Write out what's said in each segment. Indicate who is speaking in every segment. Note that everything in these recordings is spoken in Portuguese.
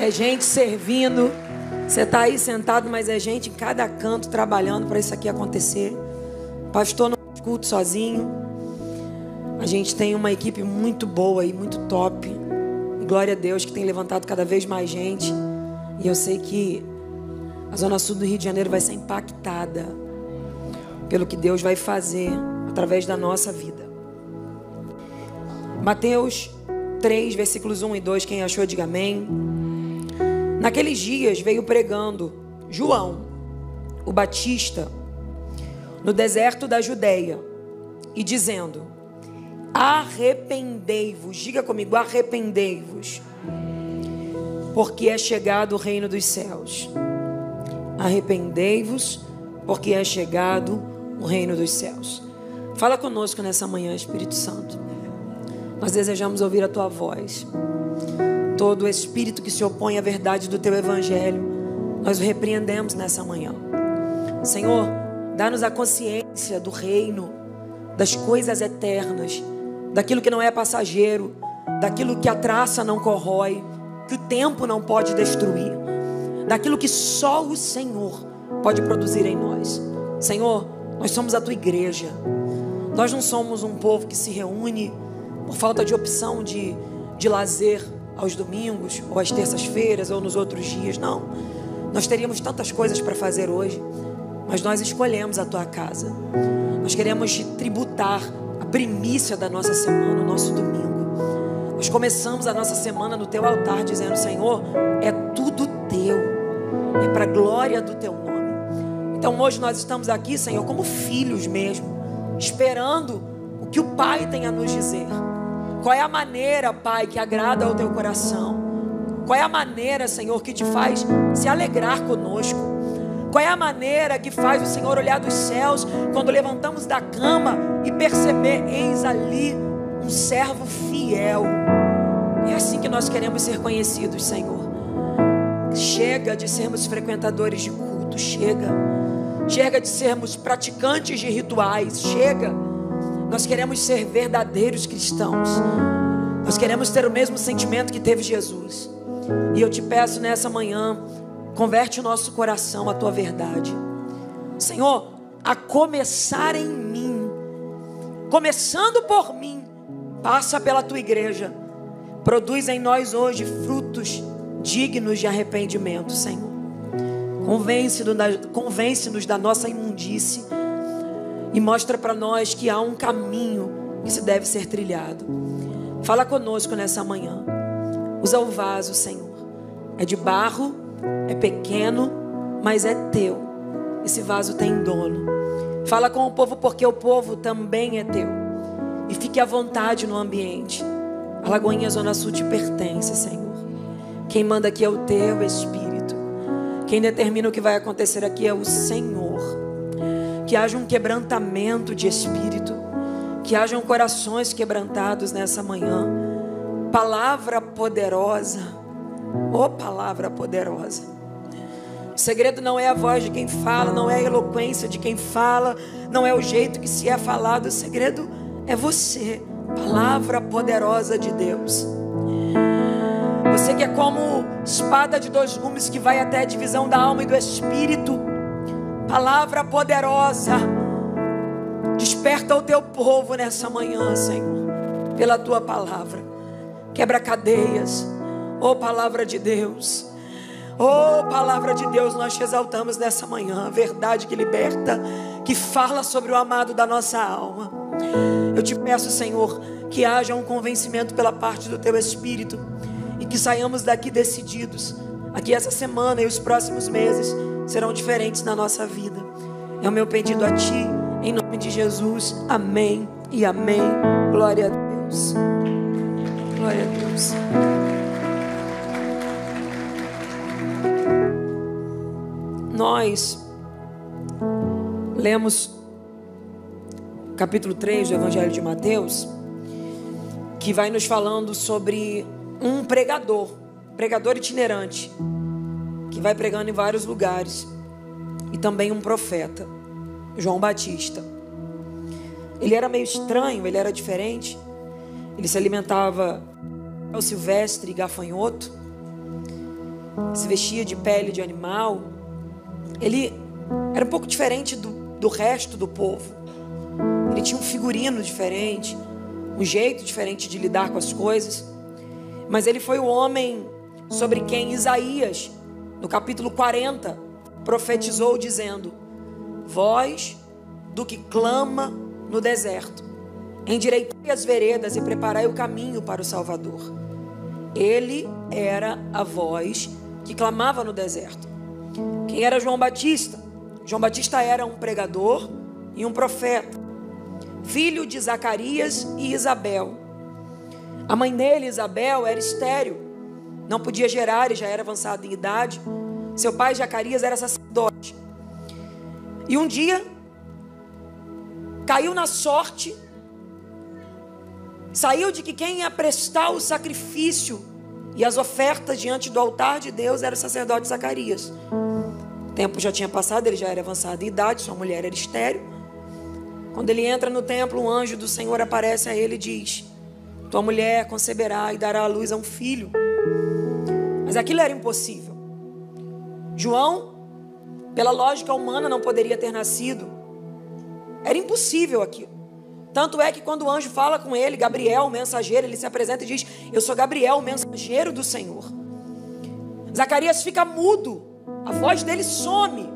Speaker 1: É gente servindo. Você está aí sentado, mas é gente em cada canto trabalhando para isso aqui acontecer. Pastor não escuta sozinho. A gente tem uma equipe muito boa e muito top. Glória a Deus que tem levantado cada vez mais gente. E eu sei que a Zona Sul do Rio de Janeiro vai ser impactada pelo que Deus vai fazer através da nossa vida. Mateus 3, versículos 1 e 2, quem achou, diga amém. Naqueles dias veio pregando João, o Batista, no deserto da Judeia, e dizendo: arrependei-vos, diga comigo, arrependei-vos, porque é chegado o reino dos céus. Arrependei-vos, porque é chegado o reino dos céus. Fala conosco nessa manhã, Espírito Santo. Nós desejamos ouvir a tua voz. Todo espírito que se opõe à verdade do teu evangelho, nós o repreendemos nessa manhã. Senhor, dá-nos a consciência do reino, das coisas eternas, daquilo que não é passageiro, daquilo que a traça não corrói, que o tempo não pode destruir, daquilo que só o Senhor pode produzir em nós. Senhor, nós somos a tua igreja. Nós não somos um povo que se reúne por falta de opção de lazer aos domingos, ou às terças-feiras, ou nos outros dias. Não, nós teríamos tantas coisas para fazer hoje, mas nós escolhemos a tua casa. Nós queremos te tributar a primícia da nossa semana, o nosso domingo. Nós começamos a nossa semana no teu altar dizendo: Senhor, é tudo teu, é para a glória do teu nome. Então hoje nós estamos aqui, Senhor, como filhos mesmo, esperando o que o Pai tem a nos dizer. Qual é a maneira, Pai, que agrada ao teu coração? Qual é a maneira, Senhor, que te faz se alegrar conosco? Qual é a maneira que faz o Senhor olhar dos céus quando levantamos da cama e perceber: eis ali um servo fiel? É assim que nós queremos ser conhecidos, Senhor. Chega de sermos frequentadores de culto, chega de sermos praticantes de rituais, chega. Nós queremos ser verdadeiros cristãos. Nós queremos ter o mesmo sentimento que teve Jesus. E eu te peço nessa manhã, converte o nosso coração à tua verdade, Senhor, a começar em mim, começando por mim, passa pela tua igreja, produz em nós hoje frutos dignos de arrependimento, Senhor. Convence-nos da nossa imundície e mostra para nós que há um caminho que se deve ser trilhado. Fala conosco nessa manhã. Usa o vaso, Senhor. É de barro, é pequeno, mas é teu. Esse vaso tem dono. Fala com o povo, porque o povo também é teu. E fique à vontade no ambiente. A Lagoinha Zona Sul te pertence, Senhor. Quem manda aqui é o teu Espírito. Quem determina o que vai acontecer aqui é o Senhor. Que haja um quebrantamento de espírito, que hajam corações quebrantados nessa manhã. Palavra poderosa, oh palavra poderosa. O segredo não é a voz de quem fala, não é a eloquência de quem fala, não é o jeito que se é falado. O segredo é você, palavra poderosa de Deus. Você que é como espada de dois gumes que vai até a divisão da alma e do espírito. Palavra poderosa, desperta o teu povo nessa manhã, Senhor, pela tua palavra. Quebra cadeias, oh palavra de Deus, oh palavra de Deus, nós te exaltamos nessa manhã. Verdade que liberta, que fala sobre o amado da nossa alma. Eu te peço, Senhor, que haja um convencimento pela parte do teu Espírito e que saiamos daqui decididos. Aqui essa semana e os próximos meses serão diferentes na nossa vida. É o meu pedido a ti, em nome de Jesus. Amém e amém. Glória a Deus. Glória a Deus. Nós lemos capítulo 3 do Evangelho de Mateus, que vai nos falando sobre um pregador itinerante, que vai pregando em vários lugares, e também um profeta, João Batista. Ele era meio estranho, ele era diferente. Ele se alimentava ao silvestre e gafanhoto. se vestia de pele de animal, ele era um pouco diferente do resto do povo. Ele tinha um figurino diferente, um jeito diferente de lidar com as coisas. Mas ele foi o homem sobre quem Isaías, no capítulo 40, profetizou dizendo: voz do que clama no deserto, endireitai as veredas e preparai o caminho para o Salvador. Ele era a voz que clamava no deserto. Quem era João Batista? João Batista era um pregador e um profeta, filho de Zacarias e Isabel. A mãe dele, Isabel, era estéril, não podia gerar e já era avançada em idade. Seu pai, Zacarias, era sacerdote. E um dia caiu na sorte, saiu de que quem ia prestar o sacrifício e as ofertas diante do altar de Deus era o sacerdote Zacarias. O tempo já tinha passado, ele já era avançado em idade, sua mulher era estéril. Quando ele entra no templo, um anjo do Senhor aparece a ele e diz: tua mulher conceberá e dará à luz a um filho. Mas aquilo era impossível. João, pela lógica humana, não poderia ter nascido. Era impossível aquilo. Tanto é que quando o anjo fala com ele, Gabriel, o mensageiro, ele se apresenta e diz: eu sou Gabriel, o mensageiro do Senhor. Zacarias fica mudo, a voz dele some.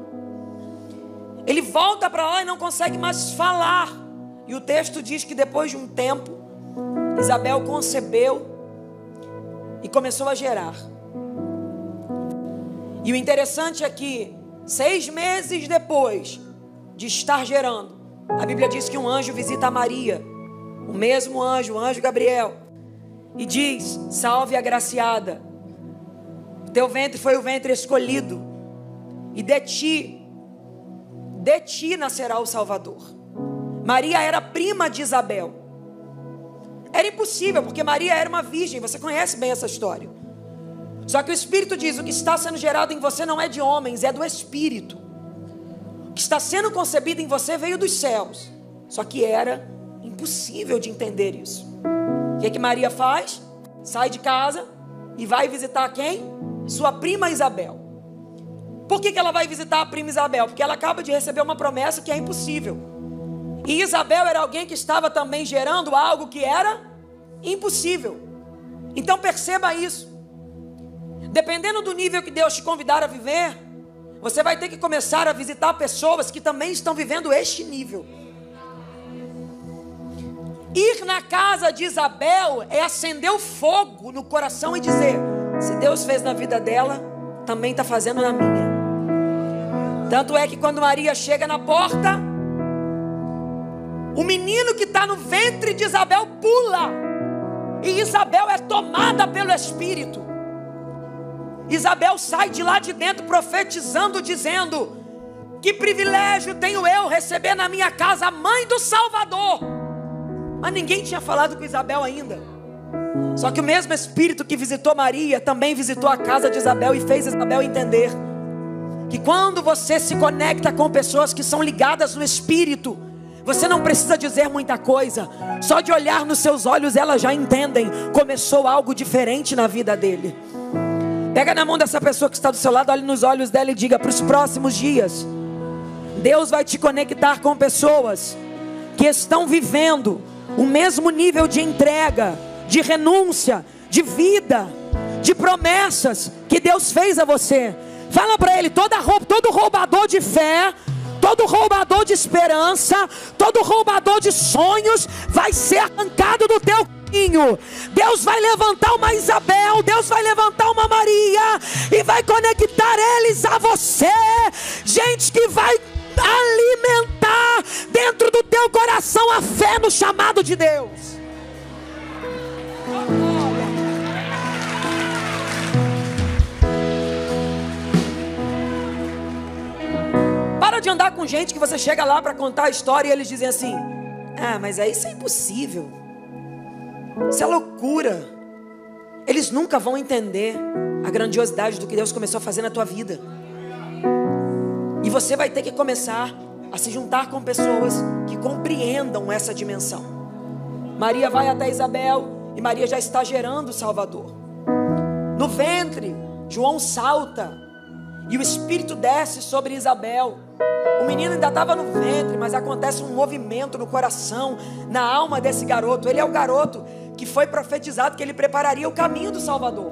Speaker 1: Ele volta para lá e não consegue mais falar. E o texto diz que depois de um tempo, Isabel concebeu e começou a gerar. E o interessante é que 6 meses depois de estar gerando, a Bíblia diz que um anjo visita a Maria, o mesmo anjo, o anjo Gabriel, e diz: salve agraciada, teu ventre foi o ventre escolhido, e de ti nascerá o Salvador. Maria era prima de Isabel. Era impossível, porque Maria era uma virgem, você conhece bem essa história. Só que o Espírito diz: o que está sendo gerado em você não é de homens, é do Espírito. O que está sendo concebido em você veio dos céus. Só que era impossível de entender isso. O que Maria faz? Sai de casa e vai visitar quem? Sua prima Isabel. Por que ela vai visitar a prima Isabel? Porque ela acaba de receber uma promessa que é impossível. E Isabel era alguém que estava também gerando algo que era impossível. Então perceba isso. Dependendo do nível que Deus te convidar a viver, você vai ter que começar a visitar pessoas que também estão vivendo este nível. Ir na casa de Isabel é acender o fogo no coração e dizer: se Deus fez na vida dela, também está fazendo na minha. Tanto é que quando Maria chega na porta, o menino que está no ventre de Isabel pula, e Isabel é tomada pelo Espírito. Isabel sai de lá de dentro profetizando, dizendo: que privilégio tenho eu receber na minha casa a mãe do Salvador. Mas ninguém tinha falado com Isabel ainda. Só que o mesmo Espírito que visitou Maria também visitou a casa de Isabel e fez Isabel entender que quando você se conecta com pessoas que são ligadas no Espírito, você não precisa dizer muita coisa, só de olhar nos seus olhos elas já entendem. Começou algo diferente na vida dele. Pega na mão dessa pessoa que está do seu lado, olhe nos olhos dela e diga: para os próximos dias, Deus vai te conectar com pessoas que estão vivendo o mesmo nível de entrega, de renúncia, de vida, de promessas que Deus fez a você. Fala para ele: todo roubador de fé, todo roubador de esperança, todo roubador de sonhos vai ser arrancado do teu caminho. Deus vai levantar uma Isabel, Deus vai levantar uma Maria e vai conectar eles a você. Gente que vai alimentar dentro do teu coração a fé no chamado de Deus. Para de andar com gente que você chega lá para contar a história e eles dizem assim: ah, mas aí isso é impossível, isso é loucura. Eles nunca vão entender a grandiosidade do que Deus começou a fazer na tua vida. E você vai ter que começar a se juntar com pessoas que compreendam essa dimensão. Maria vai até Isabel e Maria já está gerando o Salvador. No ventre João salta e o Espírito desce sobre Isabel. O menino ainda estava no ventre, mas acontece um movimento no coração, na alma desse garoto. Ele é o garoto que foi profetizado que ele prepararia o caminho do Salvador.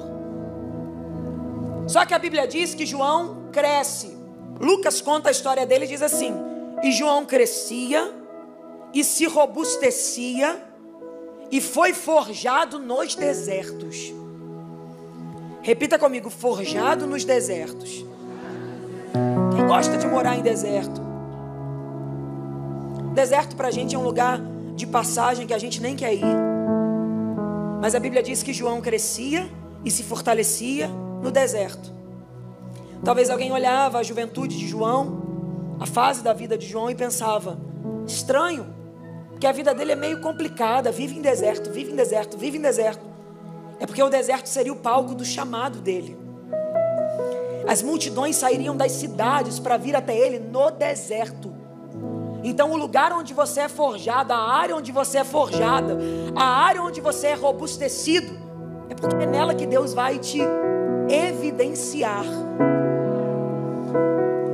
Speaker 1: Só que a Bíblia diz que João cresce. Lucas conta a história dele e diz assim: e João crescia e se robustecia e foi forjado nos desertos. Repita comigo: forjado nos desertos. Quem gosta de morar em deserto? Deserto pra gente é um lugar de passagem que a gente nem quer ir. Mas a Bíblia diz que João crescia e se fortalecia no deserto. Talvez alguém olhava a juventude de João, a fase da vida de João, e pensava: estranho, porque a vida dele é meio complicada, vive em deserto, vive em deserto, vive em deserto. É porque o deserto seria o palco do chamado dele. As multidões sairiam das cidades para vir até ele no deserto. Então o lugar onde você é forjado, a área onde você é forjada, a área onde você é robustecido, é porque é nela que Deus vai te evidenciar.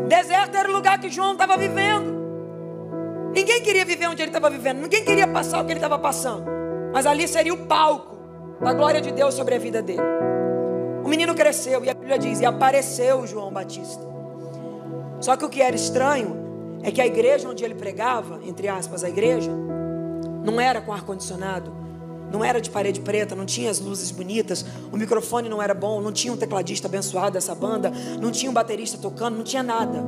Speaker 1: Deserto era o lugar que João estava vivendo. Ninguém queria viver onde ele estava vivendo, ninguém queria passar o que ele estava passando, mas ali seria o palco da glória de Deus sobre a vida dele. O menino cresceu e a Bíblia diz: e apareceu João Batista. Só que o que era estranho é que a igreja onde ele pregava, entre aspas, a igreja, não era com ar-condicionado, não era de parede preta, não tinha as luzes bonitas, o microfone não era bom, não tinha um tecladista abençoado dessa banda, não tinha um baterista tocando, não tinha nada.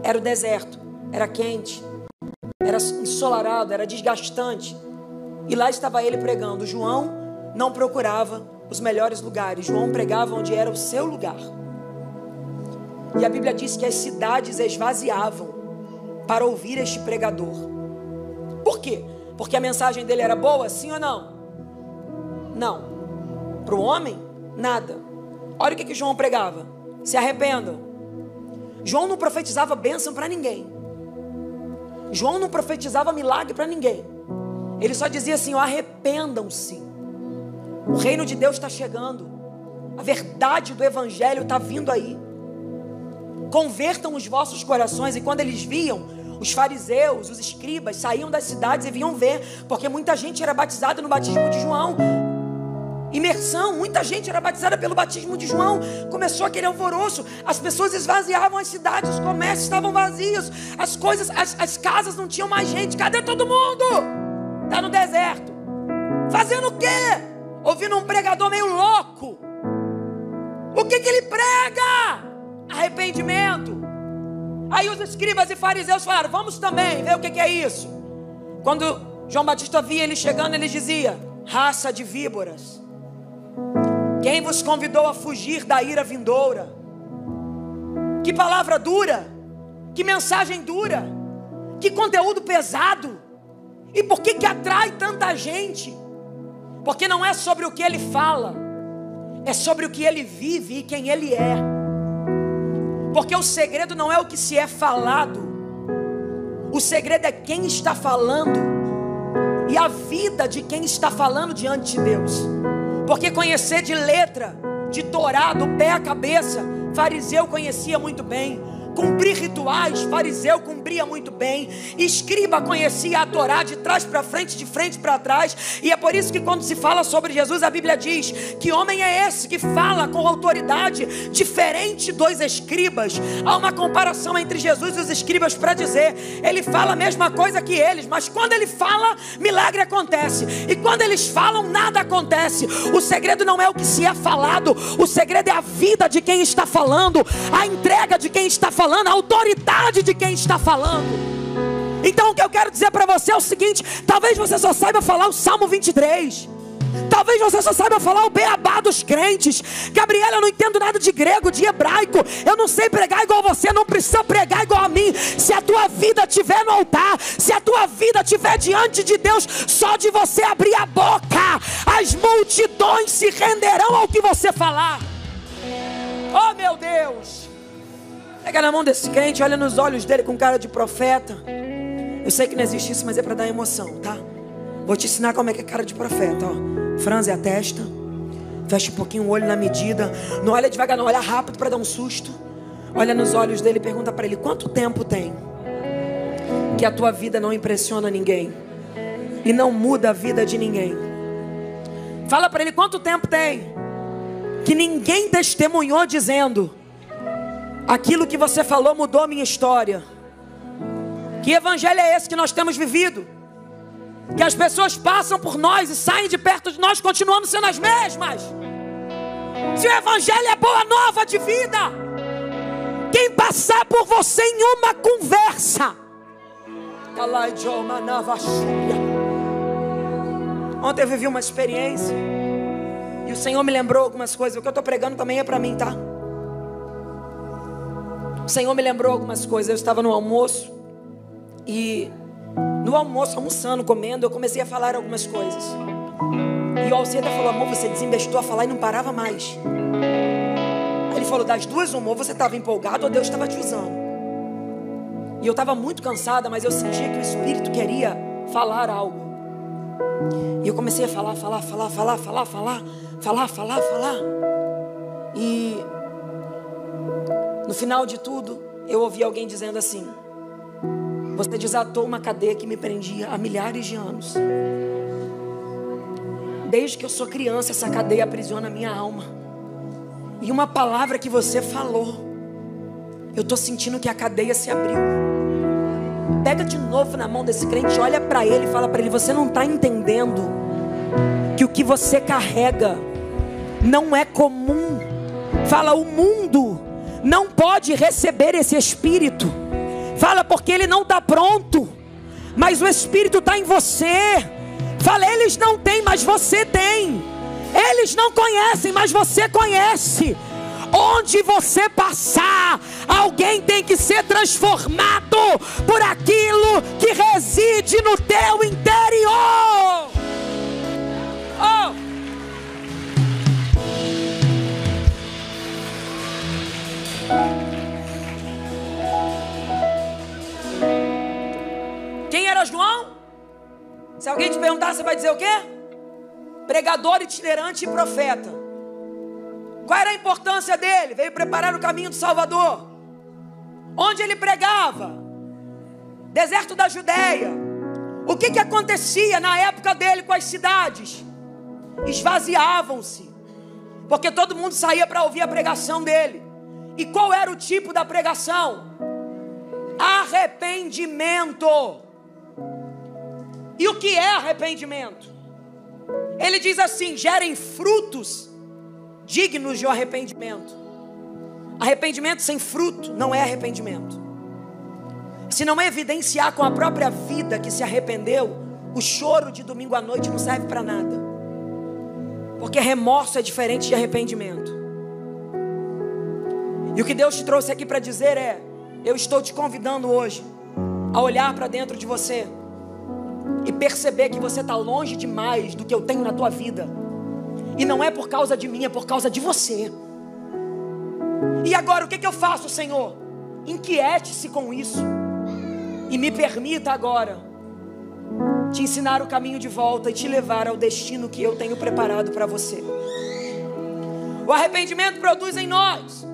Speaker 1: Era o deserto, era quente, era ensolarado, era desgastante. E lá estava ele pregando. João não procurava os melhores lugares, João pregava onde era o seu lugar. E a Bíblia diz que as cidades esvaziavam para ouvir este pregador. Por quê? Porque a mensagem dele era boa, sim ou não? Não. Para o homem, nada. Olha o que João pregava: se arrependam. João não profetizava bênção para ninguém. João não profetizava milagre para ninguém. Ele só dizia assim: arrependam-se. O reino de Deus está chegando. A verdade do evangelho está vindo aí. Convertam os vossos corações. E quando eles viam, os fariseus, os escribas saíam das cidades e vinham ver, porque muita gente era batizada no batismo de João. Imersão, muita gente era batizada pelo batismo de João. Começou aquele alvoroço, as pessoas esvaziavam as cidades, os comércios estavam vazios, as coisas, as casas não tinham mais gente. Cadê todo mundo? Está no deserto. Fazendo o quê? Ouvindo um pregador meio louco. O que ele prega? Arrependimento. Aí os escribas e fariseus falaram: vamos também ver o que é isso. Quando João Batista via ele chegando, ele dizia: raça de víboras, quem vos convidou a fugir da ira vindoura? Que palavra dura, que mensagem dura, que conteúdo pesado. E por que atrai tanta gente? Porque não é sobre o que ele fala, é sobre o que ele vive e quem ele é. Porque o segredo não é o que se é falado, o segredo é quem está falando e a vida de quem está falando diante de Deus. Porque conhecer de letra, de Torá, do pé à cabeça, fariseu conhecia muito bem. Cumprir rituais, fariseu cumpria muito bem. Escriba conhecia a Torá de trás para frente, de frente para trás. E é por isso que quando se fala sobre Jesus, a Bíblia diz: que homem é esse que fala com autoridade diferente dos escribas? Há uma comparação entre Jesus e os escribas para dizer: ele fala a mesma coisa que eles, mas quando ele fala, milagre acontece. E quando eles falam, nada acontece. O segredo não é o que se é falado, o segredo é a vida de quem está falando, a entrega de quem está falando, a autoridade de quem está falando. Então o que eu quero dizer para você é o seguinte: talvez você só saiba falar o Salmo 23, talvez você só saiba falar o beabá dos crentes. Gabriela, eu não entendo nada de grego, de hebraico, eu não sei pregar igual você, não precisa pregar igual a mim. Se a tua vida estiver no altar, se a tua vida estiver diante de Deus, só de você abrir a boca, as multidões se renderão ao que você falar. Oh meu Deus! Pega na mão desse crente, olha nos olhos dele com cara de profeta. Eu sei que não existe isso, mas é para dar emoção, tá? Vou te ensinar como é que é cara de profeta, ó. Franze a testa, Fecha um pouquinho o olho na medida. Não olha devagar, não olha rápido para dar um susto. Olha nos olhos dele e pergunta para ele: quanto tempo tem que a tua vida não impressiona ninguém e não muda a vida de ninguém? Fala para ele: quanto tempo tem que ninguém testemunhou dizendo: aquilo que você falou mudou a minha história? Que evangelho é esse que nós temos vivido? Que as pessoas passam por nós e saem de perto de nós continuando sendo as mesmas. Se o evangelho é boa nova de vida, quem passar por você em uma conversa. Ontem eu vivi uma experiência e o Senhor me lembrou algumas coisas. O que eu estou pregando também é para mim, tá? O Senhor me lembrou algumas coisas. Eu estava no almoço e no almoço, almoçando, comendo, eu comecei a falar algumas coisas. E o Alcida falou: amor, você desembestou a falar e não parava mais. Ele falou: das duas, amor, você estava empolgado ou Deus estava te usando? E eu estava muito cansada, mas eu sentia que o Espírito queria falar algo. E eu comecei a falar. E no final de tudo, eu ouvi alguém dizendo assim: você desatou uma cadeia que me prendia há milhares de anos. Desde que eu sou criança, essa cadeia aprisiona a minha alma. E uma palavra que você falou, eu estou sentindo que a cadeia se abriu. Pega de novo na mão desse crente, olha para ele e fala para ele: você não está entendendo que o que você carrega não é comum. Fala: o mundo não pode receber esse espírito. Fala: porque ele não está pronto, mas o Espírito está em você. Fala: eles não têm, mas você tem. Eles não conhecem, mas você conhece. Onde você passar, alguém tem que ser transformado por aquilo que reside no teu interior. Oh! Quem era João? Se alguém te perguntar, você vai dizer o quê? Pregador itinerante e profeta. Qual era a importância dele? Veio preparar o caminho do Salvador. Onde ele pregava? Deserto da Judeia. O que acontecia na época dele com as cidades? Esvaziavam-se, porque todo mundo saía para ouvir a pregação dele. E qual era o tipo da pregação? Arrependimento. E o que é arrependimento? Ele diz assim: gerem frutos dignos de arrependimento. Arrependimento sem fruto não é arrependimento. Se não evidenciar com a própria vida que se arrependeu, o choro de domingo à noite não serve para nada. Porque remorso é diferente de arrependimento. E o que Deus te trouxe aqui para dizer é: eu estou te convidando hoje a olhar para dentro de você e perceber que você está longe demais do que eu tenho na tua vida. E não é por causa de mim, é por causa de você. E agora o que eu faço, Senhor? Inquiete-se com isso e me permita agora te ensinar o caminho de volta e te levar ao destino que eu tenho preparado para você. O arrependimento produz em nós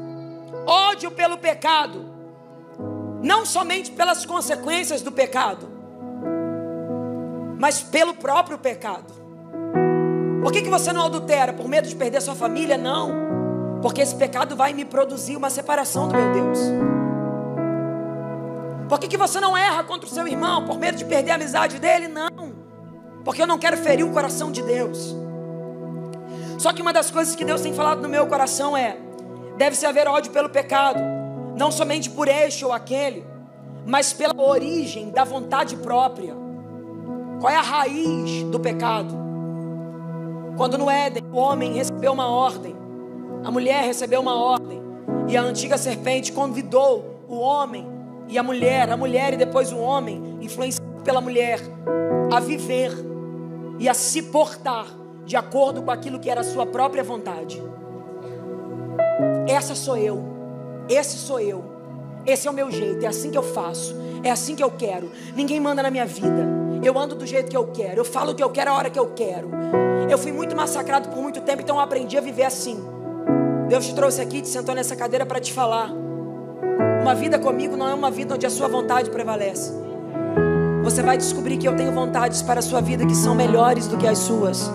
Speaker 1: ódio pelo pecado, não somente pelas consequências do pecado, mas pelo próprio pecado. Por que você não adultera? Por medo de perder sua família? Não, porque esse pecado vai me produzir uma separação do meu Deus. Por que você não erra contra o seu irmão? Por medo de perder a amizade dele? Não, porque eu não quero ferir o coração de Deus. Só que uma das coisas que Deus tem falado no meu coração é: deve-se haver ódio pelo pecado, não somente por este ou aquele, mas pela origem da vontade própria. Qual é a raiz do pecado? Quando no Éden o homem recebeu uma ordem, a mulher recebeu uma ordem, e a antiga serpente convidou o homem e a mulher e depois o homem, influenciado pela mulher, a viver e a se portar de acordo com aquilo que era a sua própria vontade. Essa sou eu, esse sou eu, esse é o meu jeito, é assim que eu faço, é assim que eu quero. Ninguém manda na minha vida, Eu ando do jeito que eu quero. Eu falo o que eu quero a hora que eu quero. Eu fui muito massacrado por muito tempo, então eu aprendi a viver assim. Deus te trouxe aqui, te sentou nessa cadeira para te falar. Uma vida comigo não é uma vida onde a sua vontade prevalece. Você vai descobrir que eu tenho vontades para a sua vida que são melhores do que as suas.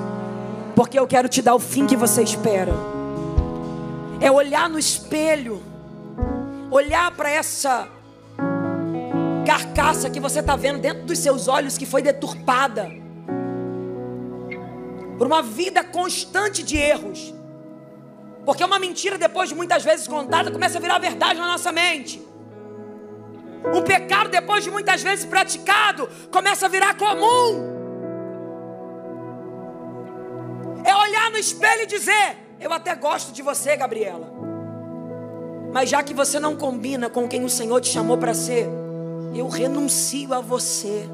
Speaker 1: Porque eu quero te dar o fim que você espera. É olhar no espelho. Olhar para essa carcaça que você está vendo dentro dos seus olhos, que foi deturpada por uma vida constante de erros. Porque uma mentira, depois de muitas vezes contada, começa a virar verdade na nossa mente. Um pecado, depois de muitas vezes praticado, começa a virar comum. É olhar no espelho e dizer: eu até gosto de você, Gabriela, mas já que você não combina com quem o Senhor te chamou para ser, eu renuncio a você.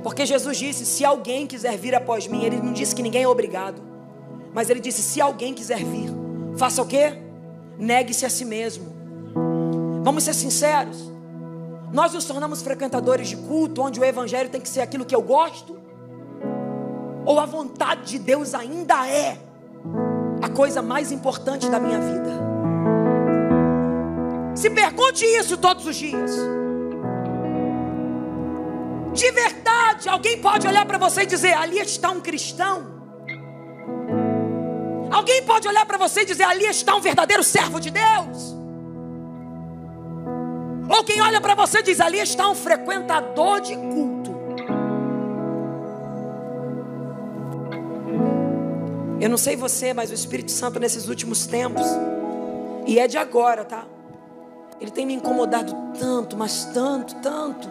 Speaker 1: Porque Jesus disse: se alguém quiser vir após mim, Ele não disse que ninguém é obrigado, mas Ele disse: se alguém quiser vir, faça o quê? Negue-se a si mesmo. Vamos ser sinceros. Nós nos tornamos frequentadores de culto onde o evangelho tem que ser aquilo que eu gosto? Ou a vontade de Deus ainda é a coisa mais importante da minha vida? Se pergunte isso todos os dias. De verdade, alguém pode olhar para você e dizer: ali está um cristão? Alguém pode olhar para você e dizer: ali está um verdadeiro servo de Deus? Ou quem olha para você e diz: ali está um frequentador de culto? Eu não sei você, mas o Espírito Santo nesses últimos tempos, e é de agora, tá? Ele tem me incomodado tanto, mas tanto, tanto.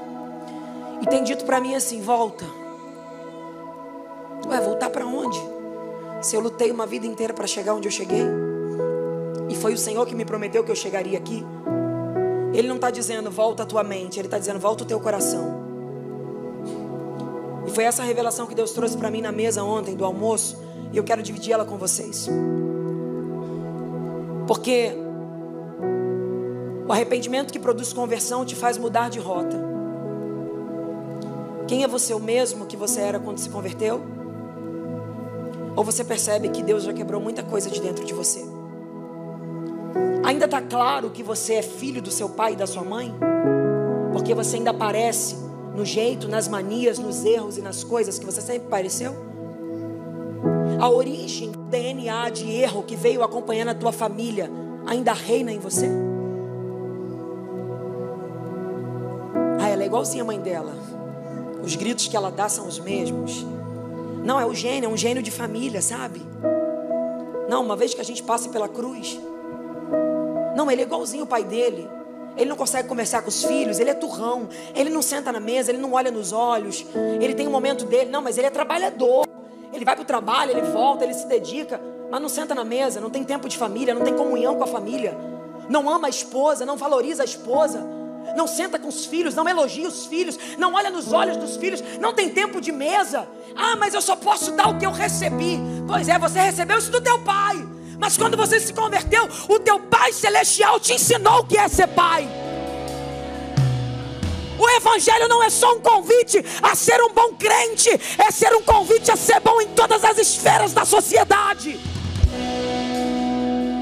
Speaker 1: E tem dito para mim assim: volta. Ué, voltar para onde? Se eu lutei uma vida inteira para chegar onde eu cheguei, e foi o Senhor que me prometeu que eu chegaria aqui. Ele não está dizendo volta a tua mente, Ele está dizendo volta o teu coração. E foi essa revelação que Deus trouxe para mim na mesa ontem do almoço, e eu quero dividir ela com vocês. Porque o arrependimento que produz conversão te faz mudar de rota. Quem é você, o mesmo que você era quando se converteu? Ou você percebe que Deus já quebrou muita coisa de dentro de você? Ainda está claro que você é filho do seu pai e da sua mãe? Porque você ainda aparece no jeito, nas manias, nos erros e nas coisas que você sempre pareceu? A origem do DNA de erro que veio acompanhando a tua família ainda reina em você? Ah, ela é igualzinha a mãe dela. Os gritos que ela dá são os mesmos. Não, é um gênio de família, sabe? Não, uma vez que a gente passa pela cruz, não, ele é igualzinho o pai dele. Ele não consegue conversar com os filhos, ele é turrão. Ele não senta na mesa, ele não olha nos olhos. Ele tem um momento dele, não, mas ele é trabalhador. Ele vai para o trabalho, ele volta, ele se dedica, mas não senta na mesa, não tem tempo de família, não tem comunhão com a família. Não ama a esposa, não valoriza a esposa. Não senta com os filhos, não elogia os filhos, não olha nos olhos dos filhos, não tem tempo de mesa. Ah, mas eu só posso dar o que eu recebi. Pois é, você recebeu isso do teu pai. Mas quando você se converteu, o teu Pai Celestial te ensinou o que é ser pai. O Evangelho não é só um convite a ser um bom crente, é ser um convite a ser bom em todas as esferas da sociedade.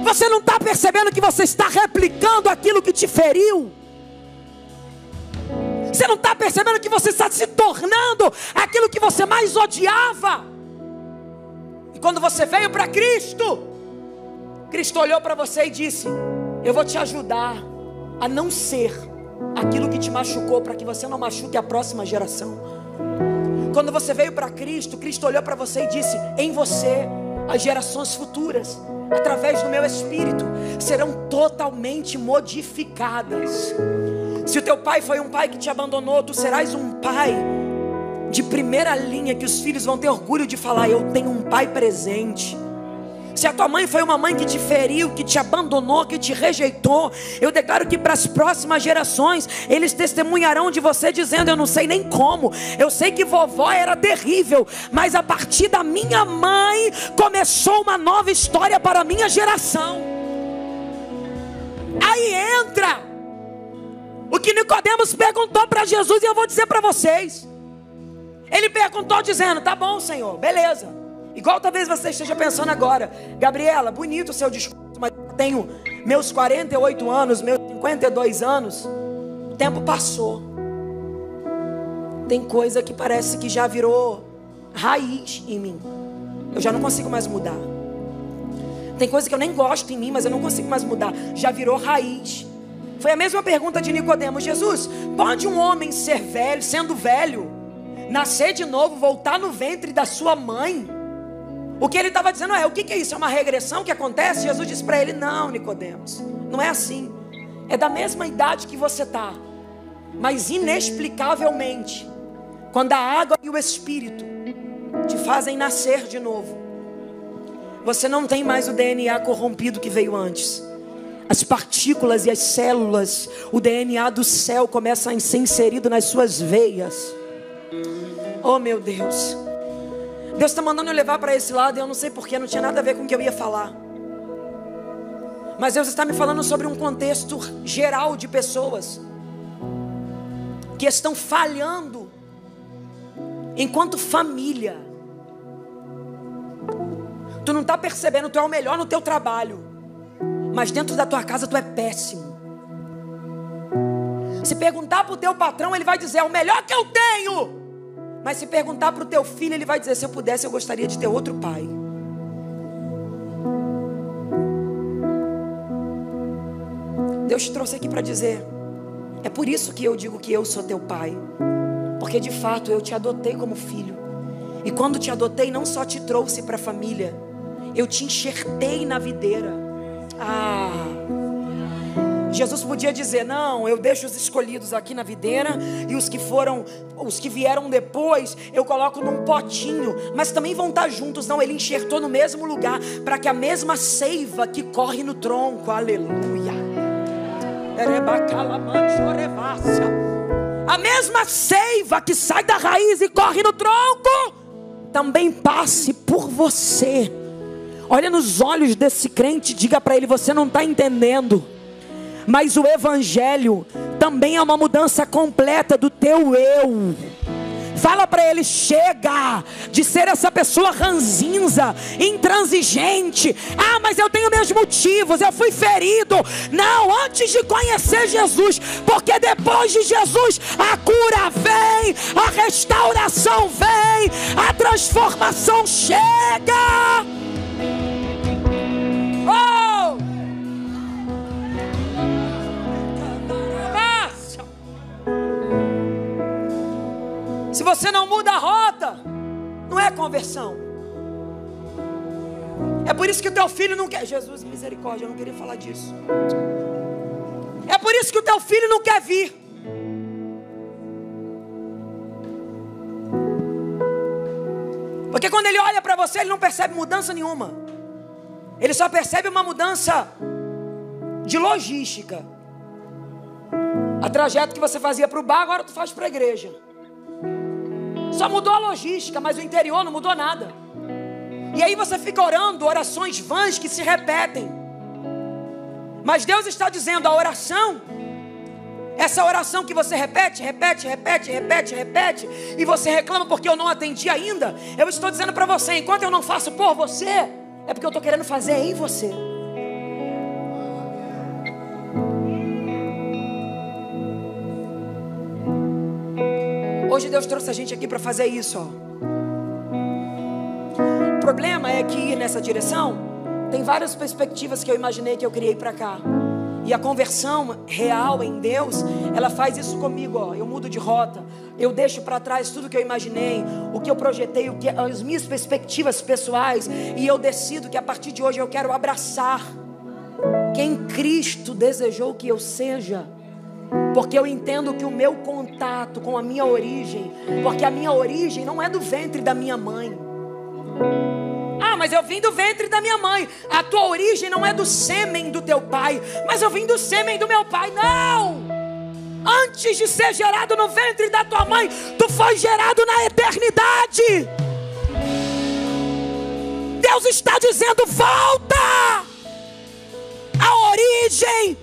Speaker 1: Você não está percebendo que você está replicando aquilo que te feriu? Você não está percebendo que você está se tornando aquilo que você mais odiava? E quando você veio para Cristo, Cristo olhou para você e disse: eu vou te ajudar a não ser aquilo que te machucou, para que você não machuque a próxima geração. Quando você veio para Cristo, Cristo olhou para você e disse: em você as gerações futuras, através do meu Espírito, serão totalmente modificadas. Se o teu pai foi um pai que te abandonou, tu serás um pai de primeira linha, que os filhos vão ter orgulho de falar: eu tenho um pai presente. Se a tua mãe foi uma mãe que te feriu, que te abandonou, que te rejeitou, eu declaro que para as próximas gerações, eles testemunharão de você dizendo: eu não sei nem como, eu sei que vovó era terrível, mas a partir da minha mãe, começou uma nova história para a minha geração. Aí entra o que Nicodemos perguntou para Jesus, e eu vou dizer para vocês: Ele perguntou dizendo: tá bom, Senhor, beleza. Igual talvez você esteja pensando agora: Gabriela, bonito o seu discurso, mas eu tenho meus 48 anos, meus 52 anos. O tempo passou. Tem coisa que parece que já virou raiz em mim. Eu já não consigo mais mudar. Tem coisa que eu nem gosto em mim, mas eu não consigo mais mudar. Já virou raiz. Foi a mesma pergunta de Nicodemos: Jesus, pode um homem ser velho, sendo velho, nascer de novo, voltar no ventre da sua mãe? O que ele estava dizendo é: o que é isso? É uma regressão que acontece? Jesus disse para ele: não, Nicodemos, não é assim. É da mesma idade que você está, mas inexplicavelmente, quando a água e o Espírito te fazem nascer de novo, você não tem mais o DNA corrompido que veio antes. As partículas e as células, o DNA do céu começa a ser inserido nas suas veias. Oh meu Deus, Deus está mandando eu levar para esse lado. Eu não sei porquê, não tinha nada a ver com o que eu ia falar, mas Deus está me falando sobre um contexto geral de pessoas que estão falhando enquanto família. Tu não está percebendo, tu é o melhor no teu trabalho, mas dentro da tua casa tu é péssimo. Se perguntar para o teu patrão, ele vai dizer: é o melhor que eu tenho. Mas se perguntar para o teu filho, ele vai dizer: se eu pudesse, eu gostaria de ter outro pai. Deus te trouxe aqui para dizer: é por isso que eu digo que eu sou teu pai, porque de fato eu te adotei como filho. E quando te adotei, não só te trouxe para a família, eu te enxertei na videira. Jesus podia dizer: não, eu deixo os escolhidos aqui na videira, e os que vieram depois, eu coloco num potinho, mas também vão estar juntos. Não, ele enxertou no mesmo lugar, para que a mesma seiva que corre no tronco, aleluia, a mesma seiva que sai da raiz e corre no tronco, também passe por você. Olha nos olhos desse crente, diga para ele: você não está entendendo, mas o evangelho também é uma mudança completa do teu eu. Fala para ele: chega de ser essa pessoa ranzinza, intransigente. Mas eu tenho meus motivos, eu fui ferido. Não, antes de conhecer Jesus, porque depois de Jesus a cura vem, a restauração vem, a transformação chega. Se você não muda a rota, não é conversão. É por isso que o teu filho não quer. Jesus, misericórdia, eu não queria falar disso. É por isso que o teu filho não quer vir. Porque quando ele olha para você, ele não percebe mudança nenhuma. Ele só percebe uma mudança de logística. A trajeto que você fazia para o bar, agora tu faz para a igreja. Só mudou a logística, mas o interior não mudou nada. E aí você fica orando orações vãs que se repetem. Mas Deus está dizendo: a oração, essa oração que você repete, e você reclama porque eu não atendi ainda. Eu estou dizendo para você: enquanto eu não faço por você, é porque eu estou querendo fazer em você. Hoje Deus trouxe a gente aqui para fazer isso, ó. O problema é que ir nessa direção tem várias perspectivas que eu imaginei, que eu criei para cá. E a conversão real em Deus, ela faz isso comigo, ó. Eu mudo de rota, eu deixo para trás tudo que eu imaginei, o que eu projetei, as minhas perspectivas pessoais, e eu decido que a partir de hoje eu quero abraçar quem Cristo desejou que eu seja. Porque eu entendo que o meu contato com a minha origem, porque a minha origem não é do ventre da minha mãe. Mas eu vim do ventre da minha mãe. A tua origem não é do sêmen do teu pai, mas eu vim do sêmen do meu pai. Não! Antes de ser gerado no ventre da tua mãe, tu foi gerado na eternidade. Deus está dizendo: volta à origem.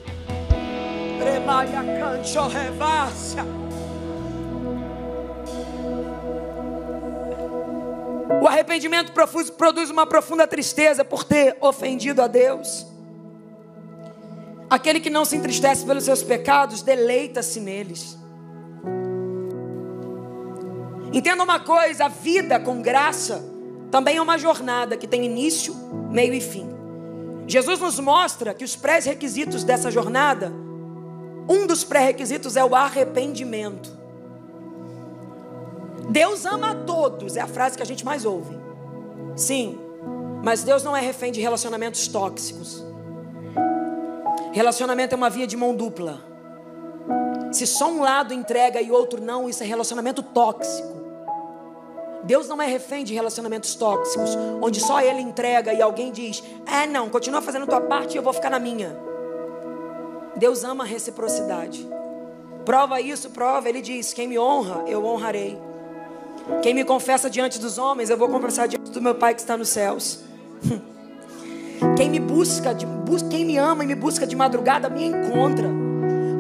Speaker 1: arrependimento produz uma profunda tristeza por ter ofendido a Deus. Aquele que não se entristece pelos seus pecados, deleita-se neles. Entenda uma coisa, a vida com graça também é uma jornada que tem início, meio e fim. Jesus nos mostra que os pré-requisitos dessa jornada, um dos pré-requisitos é o arrependimento. Deus ama a todos, é a frase que a gente mais ouve. Sim, mas Deus não é refém de relacionamentos tóxicos. Relacionamento é uma via de mão dupla. Se só um lado entrega e o outro não, isso é relacionamento tóxico. Deus não é refém de relacionamentos tóxicos, onde só Ele entrega e alguém diz: não, continua fazendo a tua parte e eu vou ficar na minha. Deus ama a reciprocidade. Prova isso, prova. Ele diz: quem me honra, eu honrarei. Quem me confessa diante dos homens, eu vou confessar diante do meu Pai que está nos céus. Quem me busca, quem me ama e me busca de madrugada, me encontra.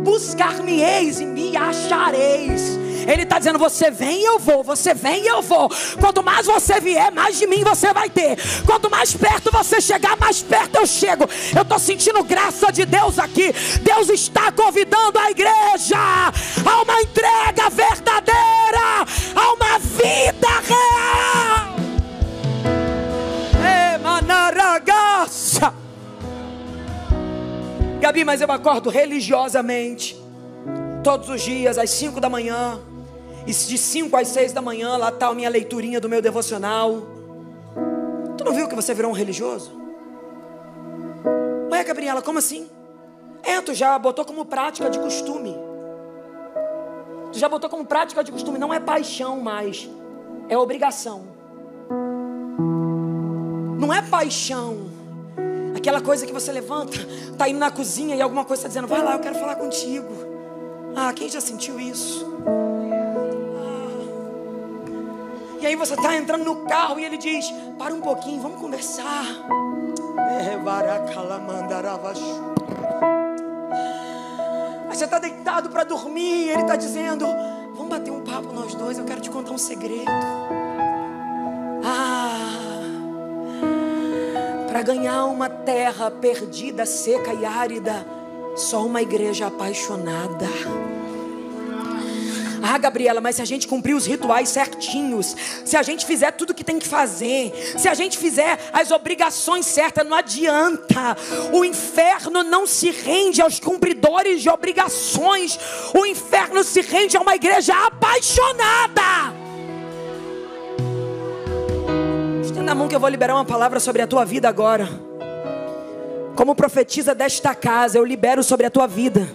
Speaker 1: Buscar-me-eis e me achareis. Ele está dizendo: você vem e eu vou, você vem e eu vou. Quanto mais você vier, mais de mim você vai ter. Quanto mais perto você chegar, mais perto eu chego. Eu estou sentindo graça de Deus aqui. Deus está convidando a igreja a uma entrega verdadeira, a uma vida real. Emanaragaça. Gabi, mas eu acordo religiosamente todos os dias às 5 da manhã, e de 5 às 6 da manhã lá está a minha leiturinha do meu devocional. Tu não viu que você virou um religioso? Ué, Gabriela, como assim? Tu já botou como prática de costume. Tu já botou como prática de costume. Não é paixão mais, é obrigação. Não é paixão. Aquela coisa que você levanta, está indo na cozinha e alguma coisa está dizendo: vai lá, eu quero falar contigo. Quem já sentiu isso? E aí você está entrando no carro e ele diz: para um pouquinho, vamos conversar. Aí você está deitado para dormir e ele está dizendo: vamos bater um papo nós dois, eu quero te contar um segredo. Para ganhar uma terra perdida, seca e árida, só uma igreja apaixonada. Gabriela, mas se a gente cumprir os rituais certinhos, se a gente fizer tudo que tem que fazer, se a gente fizer as obrigações certas, não adianta. O inferno não se rende aos cumpridores de obrigações. O inferno se rende a uma igreja apaixonada. Na mão que eu vou liberar uma palavra sobre a tua vida agora. Como profetisa desta casa, eu libero sobre a tua vida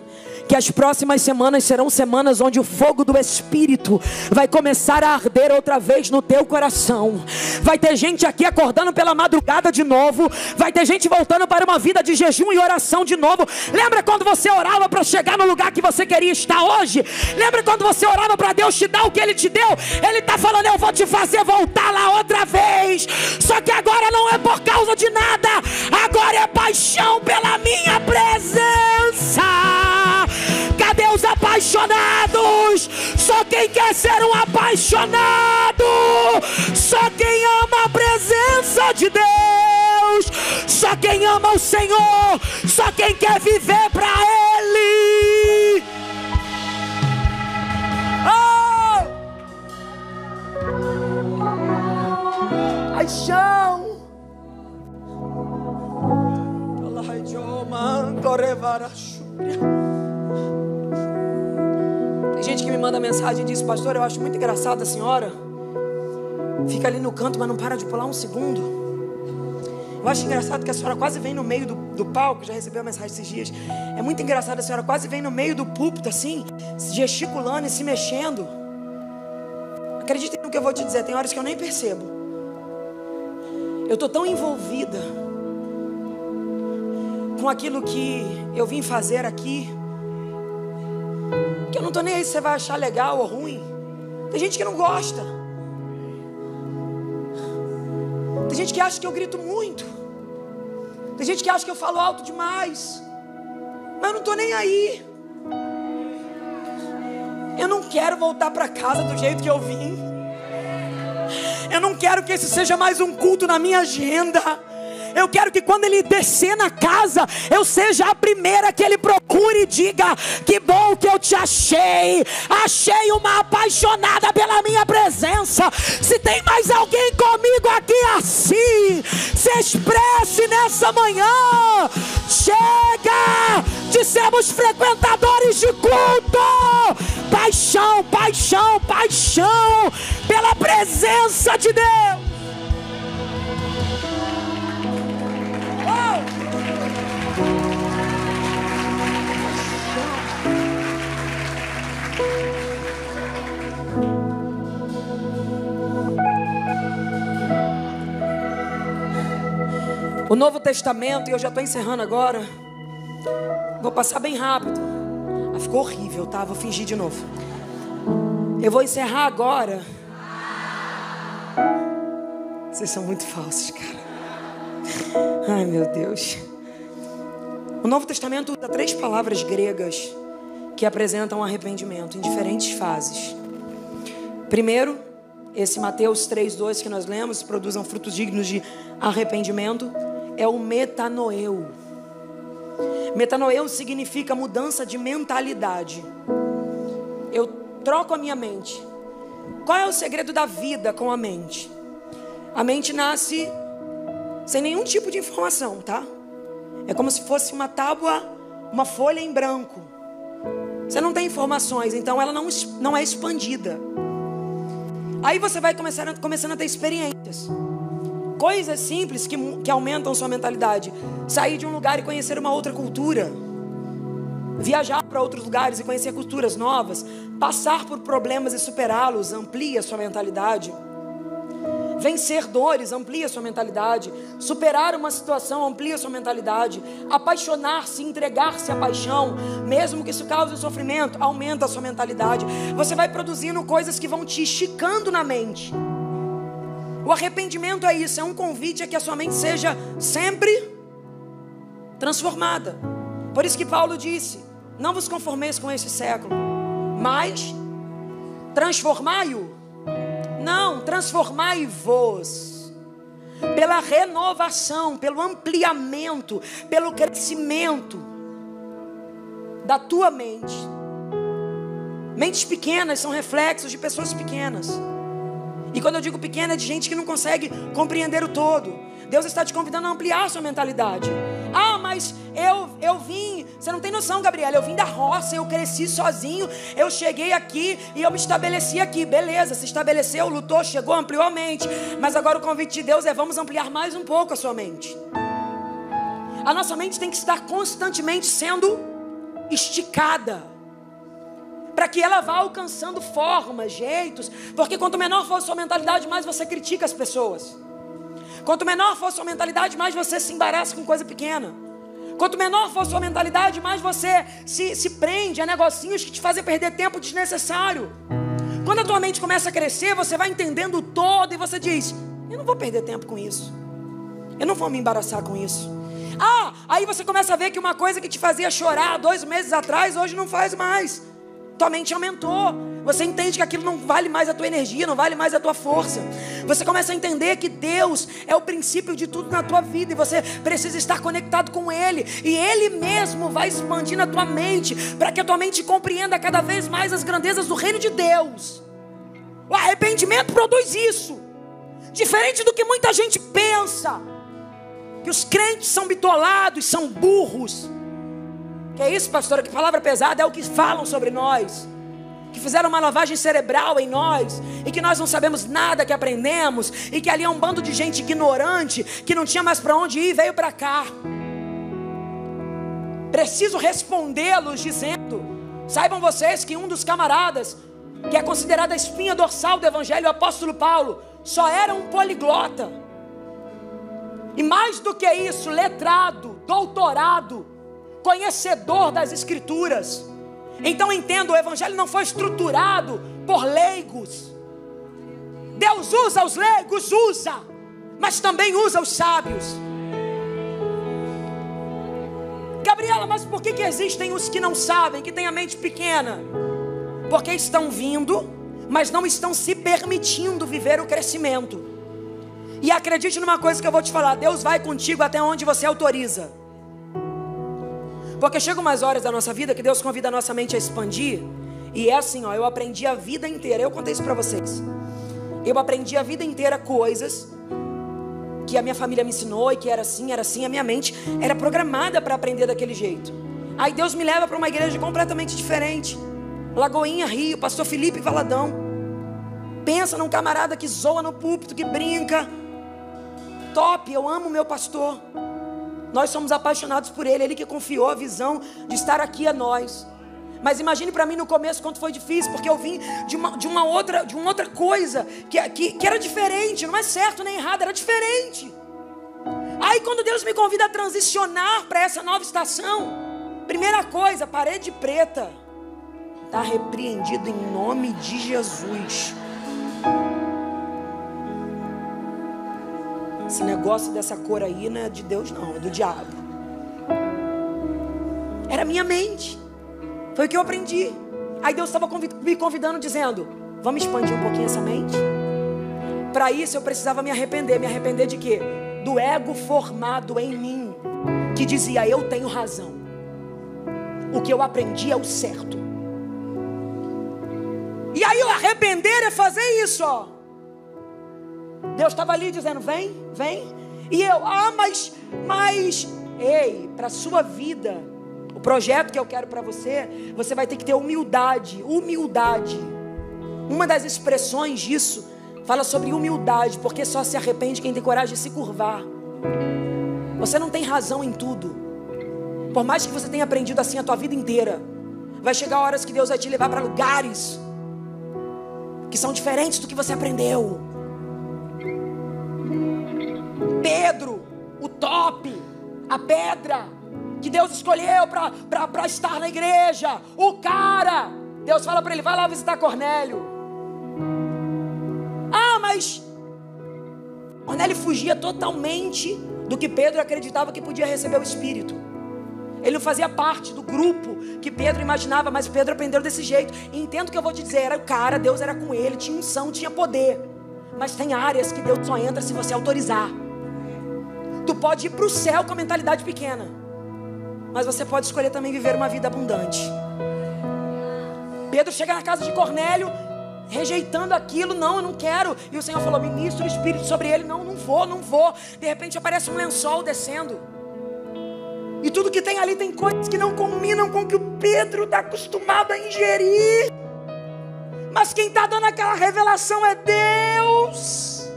Speaker 1: que as próximas semanas serão semanas onde o fogo do Espírito vai começar a arder outra vez no teu coração. Vai ter gente aqui acordando pela madrugada de novo. Vai ter gente voltando para uma vida de jejum e oração de novo. Lembra quando você orava para chegar no lugar que você queria estar hoje? Lembra quando você orava para Deus te dar o que Ele te deu? Ele está falando: eu vou te fazer voltar lá outra vez. Só que agora não é por causa de nada. Agora é paixão pela minha presença. Cadê os apaixonados? Só quem quer ser um apaixonado, só quem ama a presença de Deus, só quem ama o Senhor, só quem quer viver para Ele. Paixão. Tem gente que me manda mensagem e diz: pastor, eu acho muito engraçado a senhora fica ali no canto, mas não para de pular um segundo. Eu acho engraçado que a senhora quase vem no meio do palco. Já recebeu a mensagem esses dias. É muito engraçado, a senhora quase vem no meio do púlpito assim, gesticulando e se mexendo. Acreditem no que eu vou te dizer, tem horas que eu nem percebo. Eu estou tão envolvida com aquilo que eu vim fazer aqui, que eu não estou nem aí se você vai achar legal ou ruim. Tem gente que não gosta. Tem gente que acha que eu grito muito. Tem gente que acha que eu falo alto demais. Mas eu não estou nem aí. Eu não quero voltar para casa do jeito que eu vim. Eu não não quero que esse seja mais um culto na minha agenda. Eu quero que quando ele descer na casa, eu seja a primeira que ele procure e diga: que bom que eu te achei. Achei uma apaixonada pela minha presença. Se tem mais alguém comigo aqui assim, se expresse nessa manhã. Chega de sermos frequentadores de culto. Paixão, paixão, paixão pela presença de Deus. O Novo Testamento, e eu já estou encerrando agora, vou passar bem rápido. Ficou horrível, tá? Vou fingir de novo. Eu vou encerrar agora. Vocês são muito falsos, cara. Ai, meu Deus. O Novo Testamento usa 3 palavras gregas que apresentam arrependimento em diferentes fases. Primeiro, esse Mateus 3:2 que nós lemos, produzam frutos dignos de arrependimento, é o metanoeu. Metanoeu significa mudança de mentalidade. Eu troco a minha mente. Qual é o segredo da vida com a mente? A mente nasce sem nenhum tipo de informação, tá? É como se fosse uma tábua, uma folha em branco. Você não tem informações, então ela não é expandida. Aí você vai começando a ter experiências. Coisas simples que aumentam sua mentalidade. Sair de um lugar e conhecer uma outra cultura. Viajar para outros lugares e conhecer culturas novas. Passar por problemas e superá-los amplia sua mentalidade. Vencer dores amplia sua mentalidade. Superar uma situação amplia sua mentalidade. Apaixonar-se, entregar-se à paixão, mesmo que isso cause sofrimento, aumenta a sua mentalidade. Você vai produzindo coisas que vão te esticando na mente. O arrependimento é isso, é um convite a que a sua mente seja sempre transformada. Por isso que Paulo disse: não vos conformeis com este século, mas transformai-o. Não, transformai-vos pela renovação, pelo ampliamento, pelo crescimento da tua mente. Mentes pequenas são reflexos de pessoas pequenas. E quando eu digo pequena, é de gente que não consegue compreender o todo. Deus está te convidando a ampliar a sua mentalidade. Ah, mas eu vim, você não tem noção, Gabriela, eu vim da roça, eu cresci sozinho, eu cheguei aqui e eu me estabeleci aqui. Beleza, se estabeleceu, lutou, chegou, ampliou a mente. Mas agora o convite de Deus é: vamos ampliar mais um pouco a sua mente. A nossa mente tem que estar constantemente sendo esticada, para que ela vá alcançando formas, jeitos. Porque quanto menor for a sua mentalidade, mais você critica as pessoas. Quanto menor for a sua mentalidade, mais você se embaraça com coisa pequena. Quanto menor for a sua mentalidade, mais você se prende a negocinhos que te fazem perder tempo desnecessário. Quando a tua mente começa a crescer, você vai entendendo o todo e você diz: eu não vou perder tempo com isso. Eu não vou me embaraçar com isso. Ah, aí você começa a ver que uma coisa que te fazia chorar 2 meses atrás, hoje não faz mais. Tua mente aumentou. Você entende que aquilo não vale mais a tua energia, não vale mais a tua força. Você começa a entender que Deus é o princípio de tudo na tua vida e você precisa estar conectado com Ele. E Ele mesmo vai expandindo a tua mente para que a tua mente compreenda cada vez mais as grandezas do reino de Deus. O arrependimento produz isso. Diferente do que muita gente pensa, que os crentes são bitolados, são burros. Que é isso, pastora? Que palavra pesada é o que falam sobre nós, que fizeram uma lavagem cerebral em nós, e que nós não sabemos nada que aprendemos, e que ali é um bando de gente ignorante, que não tinha mais para onde ir e veio para cá. Preciso respondê-los dizendo: saibam vocês que um dos camaradas, que é considerado a espinha dorsal do evangelho, o apóstolo Paulo, só era um poliglota. E mais do que isso, letrado, doutorado, conhecedor das escrituras. Então entenda, o evangelho não foi estruturado por leigos. Deus usa os leigos, usa, mas também usa os sábios. Gabriela, mas por que existem os que não sabem, que têm a mente pequena? Porque estão vindo, mas não estão se permitindo viver o crescimento. E acredite numa coisa que eu vou te falar: Deus vai contigo até onde você autoriza. Porque chegam umas horas da nossa vida que Deus convida a nossa mente a expandir. E é assim, ó, eu aprendi a vida inteira. Eu contei isso pra vocês. Eu aprendi a vida inteira coisas que a minha família me ensinou e que era assim. A minha mente era programada para aprender daquele jeito. Aí Deus me leva para uma igreja completamente diferente. Lagoinha, Rio, Pastor Felipe Valadão. Pensa num camarada que zoa no púlpito, que brinca. Top, eu amo meu pastor. Nós somos apaixonados por ele. Ele que confiou a visão de estar aqui a nós. Mas imagine para mim no começo quanto foi difícil, porque eu vim de uma outra coisa que era diferente. Não é certo nem errado, era diferente. Aí quando Deus me convida a transicionar para essa nova estação, primeira coisa, parede preta. Está repreendido em nome de Jesus. Esse negócio dessa cor aí não é de Deus não, é do diabo. Era minha mente. Foi o que eu aprendi. Aí Deus estava me convidando, dizendo: vamos expandir um pouquinho essa mente. Para isso eu precisava me arrepender. Me arrepender de quê? Do ego formado em mim, que dizia: eu tenho razão, o que eu aprendi é o certo. E aí o arrepender é fazer isso, ó. Deus estava ali dizendo: vem. E eu, mas ei, para a sua vida, o projeto que eu quero para você, você vai ter que ter humildade. Uma das expressões disso fala sobre humildade, porque só se arrepende quem tem coragem de se curvar. Você não tem razão em tudo. Por mais que você tenha aprendido assim a tua vida inteira, vai chegar horas que Deus vai te levar para lugares que são diferentes do que você aprendeu. Pedro, o top, a pedra que Deus escolheu para estar na igreja, o cara, Deus fala para ele: vai lá visitar Cornélio. Mas Cornélio fugia totalmente do que Pedro acreditava que podia receber o Espírito. Ele não fazia parte do grupo que Pedro imaginava, mas Pedro aprendeu desse jeito. E entendo o que eu vou te dizer: era o cara, Deus era com ele, tinha unção, tinha poder. Mas tem áreas que Deus só entra se você autorizar. Tu pode ir para o céu com a mentalidade pequena, mas você pode escolher também viver uma vida abundante. Pedro chega na casa de Cornélio, rejeitando aquilo: não, eu não quero. E o Senhor falou: ministra o Espírito sobre ele. Não vou. De repente aparece um lençol descendo. E tudo que tem ali tem coisas que não combinam com o que o Pedro está acostumado a ingerir. Mas quem está dando aquela revelação é Deus.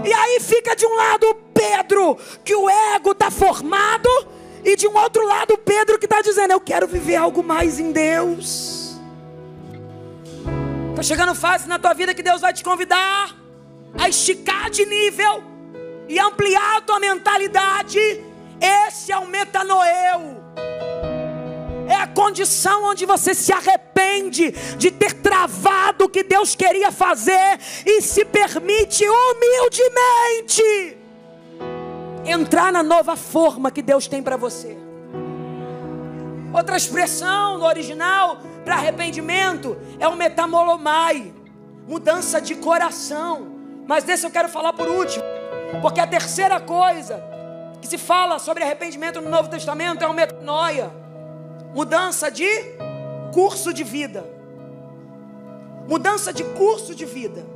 Speaker 1: E aí fica de um lado o Pedro, que o ego está formado, e de um outro lado o Pedro que está dizendo: eu quero viver algo mais em Deus. Está chegando fase na tua vida que Deus vai te convidar a esticar de nível e ampliar a tua mentalidade. Esse é o metanoeu. É a condição onde você se arrepende de ter travado o que Deus queria fazer e se permite humildemente entrar na nova forma que Deus tem para você. Outra expressão no original para arrependimento é o metamolomai, mudança de coração. Mas desse eu quero falar por último, porque a terceira coisa que se fala sobre arrependimento no Novo Testamento é o metanoia. Mudança de curso de vida. Mudança de curso de vida.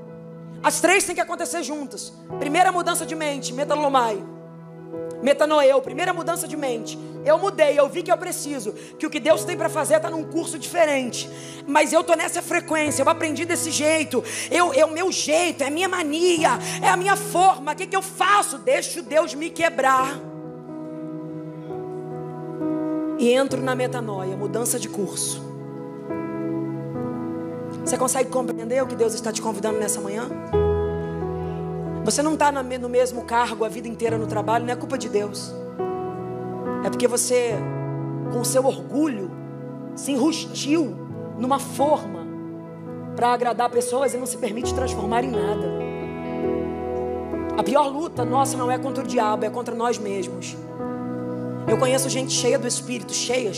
Speaker 1: As três têm que acontecer juntas. Primeira mudança de mente, metalomai. Metanoeu, primeira mudança de mente. Eu mudei, eu vi que eu preciso, que o que Deus tem para fazer está num curso diferente. Mas eu estou nessa frequência, eu aprendi desse jeito. É o meu jeito, é a minha mania, é a minha forma. O que eu faço? Deixo Deus me quebrar. E entro na metanoia, mudança de curso. Você consegue compreender o que Deus está te convidando nessa manhã? Você não está no mesmo cargo a vida inteira no trabalho, não é culpa de Deus. É porque você, com o seu orgulho, se enrustiu numa forma para agradar pessoas e não se permite transformar em nada. A pior luta nossa não é contra o diabo, é contra nós mesmos. Eu conheço gente cheia do Espírito, cheia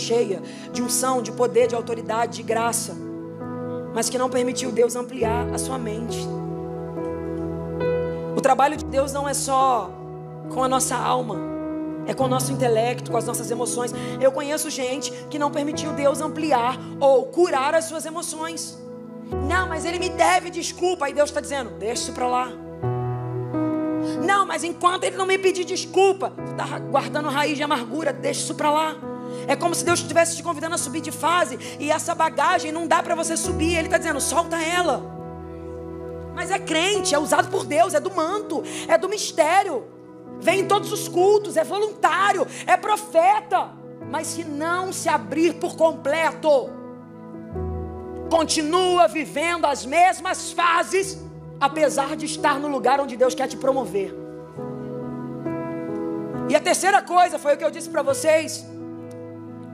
Speaker 1: de unção, de poder, de autoridade, de graça, mas que não permitiu Deus ampliar a sua mente. trabalho de Deus não é só com a nossa alma, é com o nosso intelecto, com as nossas emoções. Eu conheço gente que não permitiu Deus ampliar ou curar as suas emoções. Não, mas ele me deve desculpa. Aí Deus está dizendo, deixa isso para lá. Não, mas enquanto ele não me pedir desculpa, tu está guardando raiz de amargura, deixa isso para lá. É como se Deus estivesse te convidando a subir de fase, e essa bagagem não dá para você subir. Ele está dizendo, solta ela. Mas é crente, é usado por Deus, é do manto, é do mistério. Vem em todos os cultos, é voluntário, é profeta. Mas se não se abrir por completo, continua vivendo as mesmas fases, apesar de estar no lugar onde Deus quer te promover. E a terceira coisa, foi o que eu disse para vocês,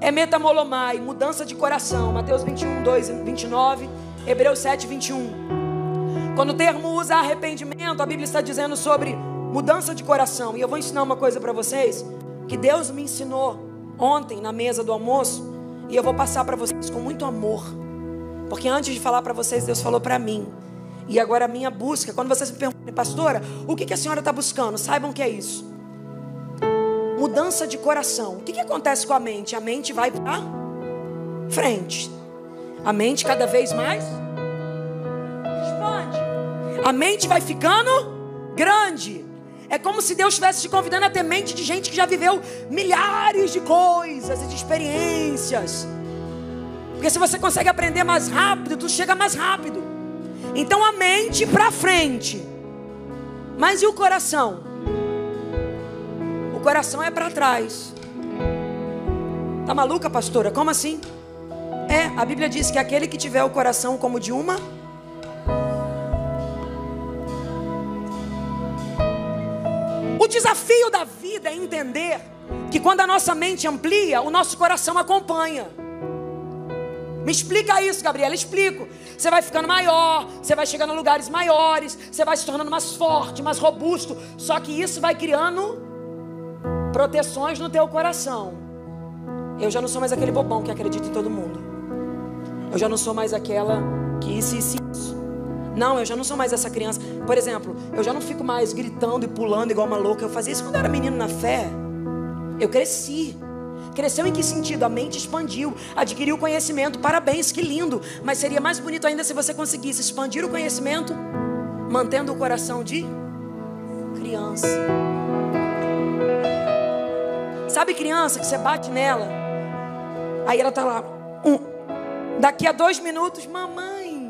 Speaker 1: é metamolomai, mudança de coração. Mateus 21, 2 e 29, Hebreus 7, 21. Quando o termo usa arrependimento, a Bíblia está dizendo sobre mudança de coração. E eu vou ensinar uma coisa para vocês, que Deus me ensinou ontem na mesa do almoço, e eu vou passar para vocês com muito amor, porque antes de falar para vocês, Deus falou para mim. E agora a minha busca, quando vocês me perguntam, pastora, o que a senhora está buscando? Saibam que é isso, mudança de coração. O que acontece com a mente? A mente vai para frente, a mente cada vez mais expande, a mente vai ficando grande. É como se Deus estivesse te convidando a ter mente de gente que já viveu milhares de coisas e de experiências. Porque se você consegue aprender mais rápido, tu chega mais rápido. Então a mente para frente. Mas e o coração? O coração é para trás. Tá maluca, pastora? Como assim? A Bíblia diz que aquele que tiver o coração como de uma... O desafio da vida é entender que quando a nossa mente amplia, o nosso coração acompanha. Me explica isso, Gabriela. Explico. Você vai ficando maior, você vai chegando a lugares maiores, você vai se tornando mais forte, mais robusto. Só que isso vai criando proteções no teu coração. Eu já não sou mais aquele bobão que acredita em todo mundo. Eu já não sou mais aquela que isso. Não, eu já não sou mais essa criança. Por exemplo, eu já não fico mais gritando e pulando igual uma louca. Eu fazia isso quando eu era menino na fé. Eu cresci. Cresceu em que sentido? A mente expandiu, adquiriu conhecimento. Parabéns, que lindo. Mas seria mais bonito ainda se você conseguisse expandir o conhecimento, mantendo o coração de criança. Sabe criança que você bate nela, aí ela tá lá, daqui a 2 minutos, mamãe.